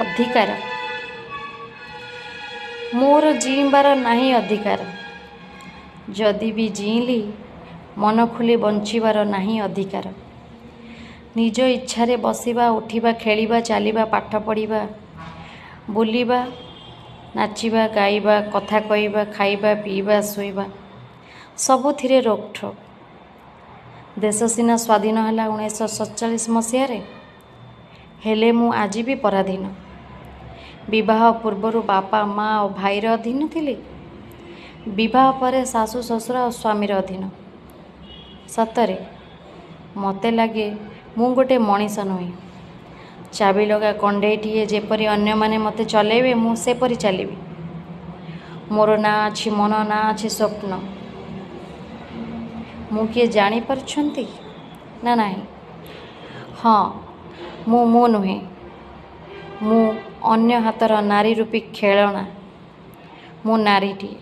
ଅଧିକାର ମୋର ଜୀଇବାର ନାହିଁ ଅଧିକାର। ଯଦି ବି ଜୀଇଁଲି ମନ ଖୋଲି ବଞ୍ଚିବାର ନାହିଁ ଅଧିକାର। ନିଜ ଇଚ୍ଛାରେ ବସିବା ଉଠିବା ଖେଳିବା ଚାଲିବା ପାଠ ପଢ଼ିବା ବୁଲିବା ନାଚିବା ଗାଇବା କଥା କହିବା ଖାଇବା ପିଇବା ଶୋଇବା ସବୁଥିରେ ରୋକଠୋକ୍। ଦେଶ ସିନା ସ୍ୱାଧୀନ ହେଲା 1947 ମସିହାରେ, ହେଲେ ମୁଁ ଆଜି ବି ପରାଧୀନ। ବିବାହ ପୂର୍ବରୁ ବାପା ମା ଓ ଭାଇର ଅଧୀନ ଥିଲି। ବିବାହ ପରେ ଶାଶୁ ଶ୍ୱଶୁର ଆଉ ସ୍ୱାମୀର ଅଧୀନ। ସତରେ ମୋତେ ଲାଗେ ମୁଁ ଗୋଟେ ମଣିଷ ନୁହେଁ, ଚାବି ଲଗା କଣ୍ଢେଇଟିଏ। ଯେପରି ଅନ୍ୟମାନେ ମୋତେ ଚଲେଇବେ ମୁଁ ସେପରି ଚାଲିବି। ମୋର ନାଁ ଅଛି ମନ, ନାଁ ଅଛି ସ୍ୱପ୍ନ। ମୁଁ କିଏ ଜାଣିପାରୁଛନ୍ତି ନା ନାହିଁ? ହଁ, ମୁଁ ନୁହେଁ। ମୁଁ ଅନ୍ୟ ହାତର ନାରୀ ରୂପୀ ଖେଳଣା। ମୁଁ ନାରୀଟିଏ।